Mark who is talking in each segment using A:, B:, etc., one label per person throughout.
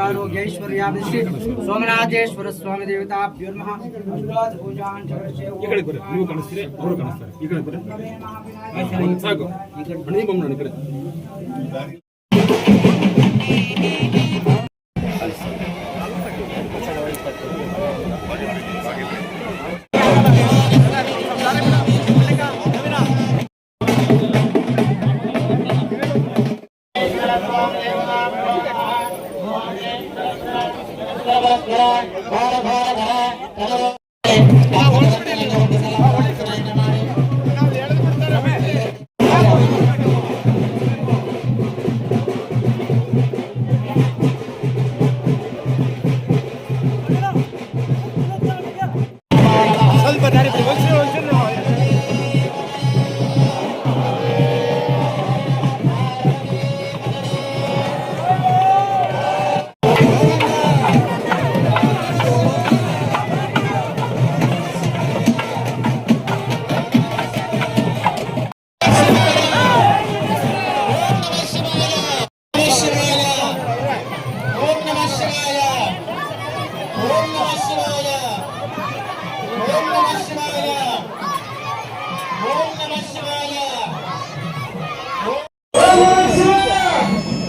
A: आरोग्यैश्वर्याभिषे सोमनाथेश्वर स्वामी देवताभ्यो नमः आशीर्वाद पूजां
B: इकडे बरे ನೀವು ಕಾಣಿಸ್ತೀರಿ ಅವರು ಕಾಣಿಸ್ತಾರೆ ಈ ಕಡೆ ಬರೆ ಸಾಕು ಬನ್ನಿ ಬಮ್ಮನ ಈ ಕಡೆ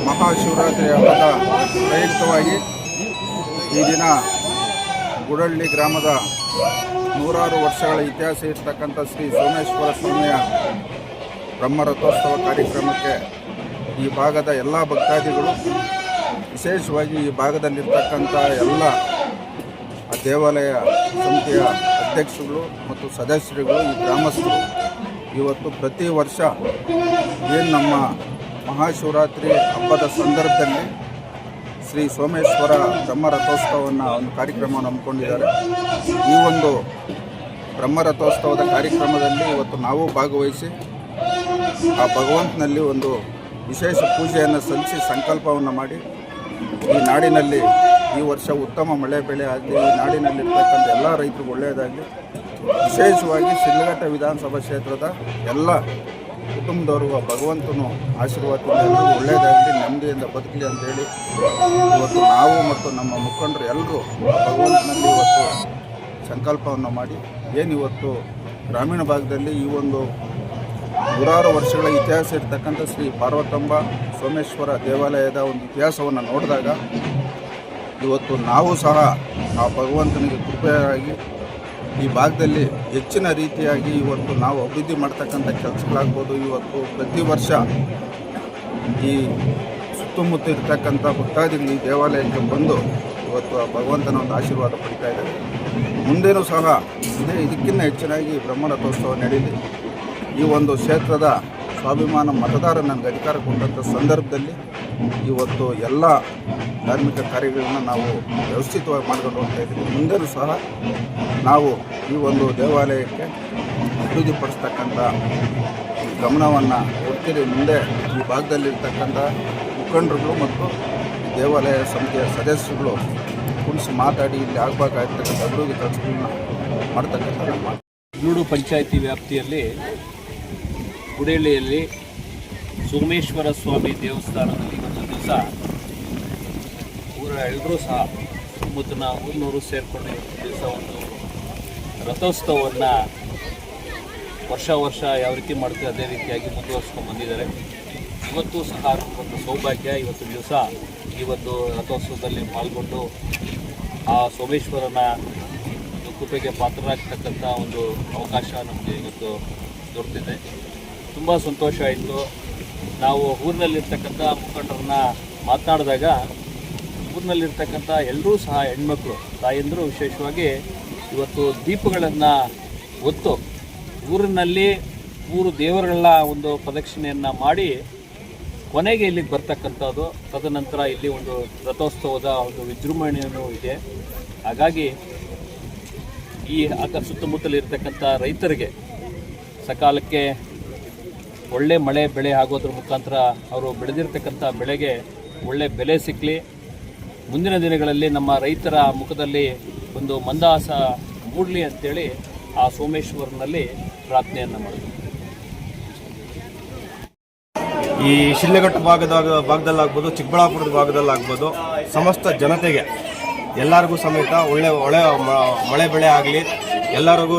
C: ಮಹಾಶಿವರಾತ್ರಿ ಹಬ್ಬದ ಪ್ರಯುಕ್ತವಾಗಿ ಈ ದಿನ ಗುಡಳ್ಳಿ ಗ್ರಾಮದ ನೂರಾರು ವರ್ಷಗಳ ಇತಿಹಾಸ ಇರ್ತಕ್ಕಂಥ ಶ್ರೀ ಸೋಮೇಶ್ವರ ಸ್ವಾಮಿಯ ಬ್ರಹ್ಮರಥೋತ್ಸವ ಕಾರ್ಯಕ್ರಮಕ್ಕೆ ಈ ಭಾಗದ ಎಲ್ಲ ಭಕ್ತಾದಿಗಳು, ವಿಶೇಷವಾಗಿ ಈ ಭಾಗದಲ್ಲಿರ್ತಕ್ಕಂಥ ಎಲ್ಲ ದೇವಾಲಯ ಸಮಿತಿಯ ಅಧ್ಯಕ್ಷರುಗಳು ಮತ್ತು ಸದಸ್ಯರುಗಳು, ಈ ಗ್ರಾಮಸ್ಥರು ಇವತ್ತು ಪ್ರತಿ ವರ್ಷ ಏನು ನಮ್ಮ ಮಹಾಶಿವರಾತ್ರಿ ಹಬ್ಬದ ಸಂದರ್ಭದಲ್ಲಿ ಶ್ರೀ ಸೋಮೇಶ್ವರ ಬ್ರಹ್ಮರಥೋತ್ಸವವನ್ನು ಒಂದು ಕಾರ್ಯಕ್ರಮವನ್ನು ಹಮ್ಮಿಕೊಂಡಿದ್ದಾರೆ. ಈ ಒಂದು ಬ್ರಹ್ಮರಥೋತ್ಸವದ ಕಾರ್ಯಕ್ರಮದಲ್ಲಿ ಇವತ್ತು ನಾವು ಭಾಗವಹಿಸಿ ಆ ಭಗವಂತನಲ್ಲಿ ಒಂದು ವಿಶೇಷ ಪೂಜೆಯನ್ನು ಸಲ್ಲಿಸಿ ಸಂಕಲ್ಪವನ್ನು ಮಾಡಿ ಈ ನಾಡಿನಲ್ಲಿ ಈ ವರ್ಷ ಉತ್ತಮ ಮಳೆ ಬೆಳೆ ಆಗಲಿ, ಈ ನಾಡಿನಲ್ಲಿರ್ತಕ್ಕಂಥ ಎಲ್ಲ ರೈತರಿಗೂ ಒಳ್ಳೆಯದಾಗಲಿ, ವಿಶೇಷವಾಗಿ ಶಿಡ್ಲಘಟ್ಟ ವಿಧಾನಸಭಾ ಕ್ಷೇತ್ರದ ಎಲ್ಲ ಕುಟುಂಬದವರು ಭಗವಂತನು ಆಶೀರ್ವಾದದಿಂದ ಎಲ್ಲರೂ ಒಳ್ಳೆಯದಾಗಲಿ, ನೆಮ್ಮದಿಯಿಂದ ಬದುಕಲಿ ಅಂತೇಳಿ ಇವತ್ತು ನಾವು ಮತ್ತು ನಮ್ಮ ಮುಖಂಡರು ಎಲ್ಲರೂ ಭಗವಂತನಲ್ಲಿ ಇವತ್ತು ಸಂಕಲ್ಪವನ್ನು ಮಾಡಿ ಏನಿವತ್ತು ಗ್ರಾಮೀಣ ಭಾಗದಲ್ಲಿ ಈ ಒಂದು ನೂರಾರು ವರ್ಷಗಳ ಇತಿಹಾಸ ಇರ್ತಕ್ಕಂಥ ಶ್ರೀ ಪಾರ್ವತಂಬ ಸೋಮೇಶ್ವರ ದೇವಾಲಯದ ಒಂದು ಇತಿಹಾಸವನ್ನು ನೋಡಿದಾಗ ಇವತ್ತು ನಾವು ಸಹ ಆ ಭಗವಂತನಿಗೆ ಕೃಪೆಯಾಗಿ ಈ ಭಾಗದಲ್ಲಿ ಹೆಚ್ಚಿನ ರೀತಿಯಾಗಿ ಇವತ್ತು ನಾವು ಅಭಿವೃದ್ಧಿ ಮಾಡ್ತಕ್ಕಂಥ ಕೆಲಸಗಳಾಗ್ಬೋದು. ಇವತ್ತು ಪ್ರತಿ ವರ್ಷ ಈ ಸುತ್ತಮುತ್ತ ಇರ್ತಕ್ಕಂಥ ಭಕ್ತಾದಿಗಳು ಈ ದೇವಾಲಯಕ್ಕೆ ಬಂದು ಇವತ್ತು ಆ ಭಗವಂತನ ಒಂದು ಆಶೀರ್ವಾದ ಪಡಿತಾ ಇದ್ದಾರೆ. ಮುಂದೇನೂ ಸಹ ಇದಕ್ಕಿಂತ ಹೆಚ್ಚಿನಾಗಿ ಬ್ರಹ್ಮರಥೋತ್ಸವ ನಡೆಯಲಿ. ಈ ಒಂದು ಕ್ಷೇತ್ರದ ಸ್ವಾಭಿಮಾನ ಮತದಾರ ನನಗೆ ಅಧಿಕಾರ ಕೊಟ್ಟಂಥ ಸಂದರ್ಭದಲ್ಲಿ ಇವತ್ತು ಎಲ್ಲ ಧಾರ್ಮಿಕ ಕಾರ್ಯಗಳನ್ನು ನಾವು ವ್ಯವಸ್ಥಿತವಾಗಿ ಮಾಡ್ಕೊಂಡು ಹೋಗ್ತಾ ಇದ್ದೀವಿ. ಮುಂದೆನೂ ಸಹ ನಾವು ಈ ಒಂದು ದೇವಾಲಯಕ್ಕೆ ಅಭಿವೃದ್ಧಿಪಡಿಸ್ತಕ್ಕಂಥ ಗಮನವನ್ನು ಕೊಡ್ತೀರಿ. ಮುಂದೆ ಈ ಭಾಗದಲ್ಲಿರ್ತಕ್ಕಂಥ ಮುಖಂಡರುಗಳು ಮತ್ತು ದೇವಾಲಯ ಸಮಿತಿಯ ಸದಸ್ಯರುಗಳು ಕುಣಿಸಿ ಮಾತಾಡಿ ಇಲ್ಲಿ ಆಗಬೇಕಾಗಿರ್ತಕ್ಕಂಥ ಅಭಿವೃದ್ಧಿ ಕೆಲಸಗಳನ್ನ ಮಾಡ್ತಕ್ಕಂಥ
B: ಗೂಡು ಪಂಚಾಯಿತಿ ವ್ಯಾಪ್ತಿಯಲ್ಲಿ
D: ಗುಡೇಳಿಯಲ್ಲಿ ಸೋಮೇಶ್ವರ ಸ್ವಾಮಿ ದೇವಸ್ಥಾನದಲ್ಲಿ ಇವತ್ತು ದಿವಸ ಊರ ಎಲ್ಲರೂ ಸಹ ಸುತ್ತಮುತ್ತಲಿನ ಊರಿನವರು ಸೇರಿಕೊಂಡು ಇವತ್ತು ದಿವಸ ಒಂದು ರಥೋತ್ಸವವನ್ನು ವರ್ಷ ಯಾವ ರೀತಿ ಮಾಡ್ತೀವಿ ಅದೇ ರೀತಿಯಾಗಿ ಮುಂದುವರಿಸ್ಕೊಂಡು ಬಂದಿದ್ದಾರೆ. ಇವತ್ತು ಸಹ ಒಂದು ಸೌಭಾಗ್ಯ, ಇವತ್ತು ದಿವಸ ಈ ಒಂದು ರಥೋತ್ಸವದಲ್ಲಿ ಪಾಲ್ಗೊಂಡು ಆ ಸೋಮೇಶ್ವರನ ಕೃಪೆಗೆ ಪಾತ್ರರಾಗ್ತಕ್ಕಂಥ ಒಂದು ಅವಕಾಶ ನಮಗೆ ಇವತ್ತು ದೊರೆತಿದೆ. ತುಂಬ ಸಂತೋಷ ಆಯಿತು. ನಾವು ಊರಿನಲ್ಲಿರ್ತಕ್ಕಂಥ ಮುಖಂಡರನ್ನ ಮಾತನಾಡಿದಾಗ ಊರಿನಲ್ಲಿರ್ತಕ್ಕಂಥ ಎಲ್ಲರೂ ಸಹ ಹೆಣ್ಮಕ್ಳು ತಾಯಂದಿರು ವಿಶೇಷವಾಗಿ ಇವತ್ತು ದೀಪಗಳನ್ನು ಹೊತ್ತು ಊರಿನಲ್ಲಿ ಮೂರು ದೇವರುಗಳ ಒಂದು ಪ್ರದಕ್ಷಿಣೆಯನ್ನು ಮಾಡಿ ಕೊನೆಗೆ ಇಲ್ಲಿಗೆ ಬರ್ತಕ್ಕಂಥದ್ದು. ತದನಂತರ ಇಲ್ಲಿ ಒಂದು ರಥೋತ್ಸವದ ಒಂದು ವಿಜೃಂಭಣೆಯೂ ಇದೆ. ಹಾಗಾಗಿ ಈ ಸುತ್ತಮುತ್ತಲಿರ್ತಕ್ಕಂಥ ರೈತರಿಗೆ ಸಕಾಲಕ್ಕೆ ಒಳ್ಳೆ ಮಳೆ ಬೆಳೆ ಆಗೋದ್ರ ಮುಖಾಂತರ ಅವರು ಬೆಳೆದಿರ್ತಕ್ಕಂಥ ಬೆಳೆಗೆ ಒಳ್ಳೆ ಬೆಲೆ ಸಿಕ್ಕಲಿ, ಮುಂದಿನ ದಿನಗಳಲ್ಲಿ ನಮ್ಮ ರೈತರ ಮುಖದಲ್ಲಿ ಒಂದು ಮಂದಹಾಸ ಮೂಡಲಿ ಅಂತೇಳಿ ಆ ಸೋಮೇಶ್ವರನಲ್ಲಿ ಪ್ರಾರ್ಥನೆಯನ್ನು ಮಾಡಿದ್ರು.
E: ಈ ಶಿಡ್ಲಘಟ್ಟ ಭಾಗದಲ್ಲಾಗ್ಬೋದು, ಚಿಕ್ಕಬಳ್ಳಾಪುರದ ಭಾಗದಲ್ಲಾಗ್ಬೋದು, ಸಮಸ್ತ ಜನತೆಗೆ ಎಲ್ಲರಿಗೂ ಸಮೇತ ಒಳ್ಳೆ ಮಳೆ ಬೆಳೆ ಆಗಲಿ, ಎಲ್ಲರಿಗೂ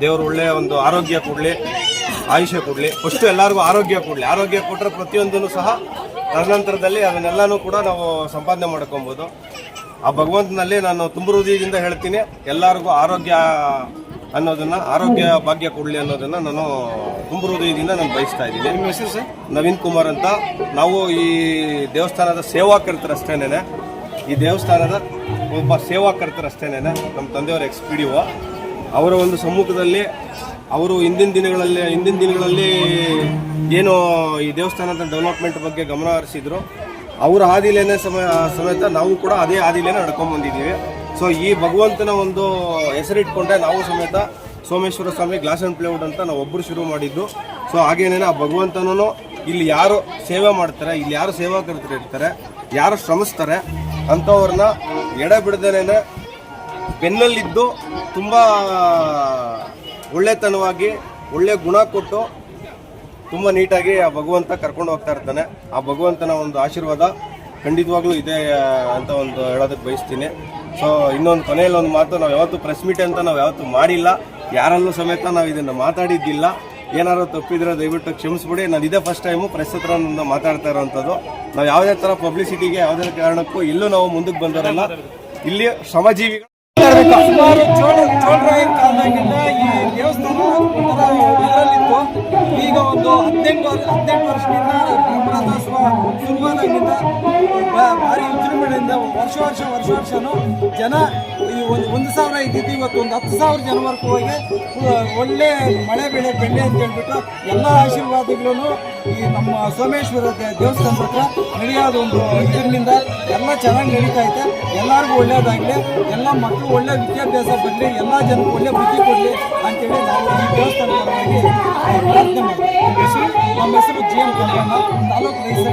E: ದೇವರು ಒಳ್ಳೆಯ ಒಂದು ಆರೋಗ್ಯ ಕೊಡಲಿ, ಆಯುಷ್ಯ ಕೊಡಲಿ. ಫಸ್ಟು ಎಲ್ಲರಿಗೂ ಆರೋಗ್ಯ ಕೊಡಲಿ. ಆರೋಗ್ಯ ಕೊಟ್ಟರೆ ಪ್ರತಿಯೊಂದೂ ಸಹ ತದನಂತರದಲ್ಲಿ ಅದನ್ನೆಲ್ಲನೂ ಕೂಡ ನಾವು ಸಂಪಾದನೆ ಮಾಡ್ಕೊಬೋದು. ಆ ಭಗವಂತನಲ್ಲಿ ನಾನು ತುಂಬ ಹೃದಯದಿಂದ ಹೇಳ್ತೀನಿ, ಎಲ್ಲರಿಗೂ ಆರೋಗ್ಯ ಅನ್ನೋದನ್ನು, ಆರೋಗ್ಯ ಭಾಗ್ಯ ಕೊಡಲಿ ಅನ್ನೋದನ್ನು ನಾನು ತುಂಬ ಹೃದಯದಿಂದ ನಾನು ಬಯಸ್ತಾ ಇದ್ದೀನಿ. ನಿಮ್ಮ ಹೆಸರು ಸರ್? ನವೀನ್ ಕುಮಾರ್ ಅಂತ. ನಾವು ಈ ದೇವಸ್ಥಾನದ ಸೇವಾಕರ್ತರಷ್ಟೇನೆ, ಈ ದೇವಸ್ಥಾನದ ಒಬ್ಬ ಸೇವಾಕರ್ತರಷ್ಟೇನೆ. ನಮ್ಮ ತಂದೆಯವರ ಎಕ್ಸ್-PDO ಅವರ ಒಂದು ಸಮ್ಮುಖದಲ್ಲಿ ಅವರು ಹಿಂದಿನ ದಿನಗಳಲ್ಲಿ ಏನು ಈ ದೇವಸ್ಥಾನದ ಡೆವಲಪ್ಮೆಂಟ್ ಬಗ್ಗೆ ಗಮನ ಹರಿಸಿದ್ರು, ಅವರ ಹಾದಿಲೇನೆ ಸಮೇತ ನಾವು ಕೂಡ ಅದೇ ಹಾದಿಲೇನೆ ನಡ್ಕೊಂಡ್ಬಂದಿದ್ದೀವಿ. ಸೊ ಈ ಭಗವಂತನ ಒಂದು ಹೆಸರಿಟ್ಕೊಂಡ್ರೆ ನಾವು ಸಮೇತ ಸೋಮೇಶ್ವರ ಸ್ವಾಮಿ ಗ್ಲಾಸ್ ಆ್ಯಂಡ್ ಪ್ಲೇವುಡ್ ಅಂತ ನಾವು ಒಬ್ಬರು ಶುರು ಮಾಡಿದ್ದು. ಸೊ ಹಾಗೇನೇನೆ ಆ ಭಗವಂತನೂ ಇಲ್ಲಿ ಯಾರು ಸೇವೆ ಮಾಡ್ತಾರೆ, ಇಲ್ಲಿ ಯಾರು ಸೇವಾಕರ್ತರು ಇರ್ತಾರೆ, ಯಾರು ಶ್ರಮಿಸ್ತಾರೆ ಅಂಥವ್ರನ್ನ ಎಡೆ ಬಿಡದೇನೆ ಬೆನ್ನಲ್ಲಿದ್ದು ತುಂಬ ಒಳ್ಳೆತನವಾಗಿ ಒಳ್ಳೆ ಗುಣ ಕೊಟ್ಟು ತುಂಬ ನೀಟಾಗಿ ಆ ಭಗವಂತ ಕರ್ಕೊಂಡು ಹೋಗ್ತಾ ಇರ್ತಾನೆ. ಆ ಭಗವಂತನ ಒಂದು ಆಶೀರ್ವಾದ ಖಂಡಿತವಾಗ್ಲೂ ಇದೆ ಅಂತ ಒಂದು ಹೇಳೋದಕ್ಕೆ ಬಯಸ್ತೀನಿ. ಸೊ ಇನ್ನೊಂದು ಕೊನೆಯಲ್ಲಿ ಒಂದು ಮಾತು, ನಾವು ಯಾವತ್ತೂ ಪ್ರೆಸ್ ಮೀಟ್ ಅಂತ ನಾವು ಯಾವತ್ತೂ ಮಾಡಿಲ್ಲ, ಯಾರಲ್ಲೂ ಸಮೇತ ನಾವು ಇದನ್ನು ಮಾತಾಡಿದ್ದಿಲ್ಲ. ಏನಾದ್ರು ತಪ್ಪಿದ್ರೆ ದಯವಿಟ್ಟು ಕ್ಷಮಿಸ್ಬಿಡಿ. ನಾನು ಇದೇ ಫಸ್ಟ್ ಟೈಮು ಪ್ರೆಸ್ ಹತ್ರ ಮಾತಾಡ್ತಾ ಇರೋವಂಥದ್ದು. ನಾವು ಯಾವುದೇ ಥರ ಪಬ್ಲಿಸಿಟಿಗೆ ಯಾವುದೇ ಕಾರಣಕ್ಕೂ ಇಲ್ಲೂ ನಾವು ಮುಂದಕ್ಕೆ ಬಂದವರಲ್ಲ, ಇಲ್ಲಿ ಶ್ರಮಜೀವಿಗಳು.
F: ಸುಮಾರು ಚೋಳರಾಯರ ಕಾಲದಾಗಿಂದ ಈ ದೇವಸ್ಥಾನ ಒಂಥರ ಇದರಲ್ಲಿತ್ತು. ಈಗ ಒಂದು 18 ವರ್ಷದಿಂದ ಬ್ರಹ್ಮರಥೋತ್ಸವ ಶುರುವಾದಾಗಿಂದ ಭಾರಿ ವಿಜೃಂಭಣೆಯಿಂದ ವರ್ಷನೂ ಜನ ಈ 1,000 ಇದ್ದಿದ್ದು ಇವತ್ತು ಒಂದು 10,000 ಜನವರೆಗೂ ಹೋಗಿ ಒಳ್ಳೆ ಮಳೆ ಬೆಳೆ ಅಂತ ಹೇಳ್ಬಿಟ್ಟು ಎಲ್ಲ ಆಶೀರ್ವಾದಗಳನ್ನು ಈ ನಮ್ಮ ಸೋಮೇಶ್ವರ ದೇವಸ್ಥಾನದ ಹತ್ರ ನಡೆಯೋದು ಒಂದು ಇದರಿಂದ ಎಲ್ಲ ಚೆನ್ನಾಗಿ ನಡೀತಾ ಐತೆ. ಎಲ್ಲರಿಗೂ ಒಳ್ಳೆಯದಾಗಲಿ, ಎಲ್ಲ ಮಕ್ಕಳು ಒಳ್ಳೆ ವಿದ್ಯಾಭ್ಯಾಸ ಬರಲಿ, ಎಲ್ಲ ಜನಕ್ಕೆ ಒಳ್ಳೆ ಬುದ್ಧಿ ಕೊಡಲಿ ಅಂತೇಳಿ ನಾವು ಈ ದೇವಸ್ಥಾನವಾಗಿ ಪ್ರಾರ್ಥನೆ ಮಾಡ್ತೀವಿ. ನಮ್ಮ ಹೆಸರು GM ಕಲ್ಯಾಣ, ತಾಲೂಕು ರೈತ.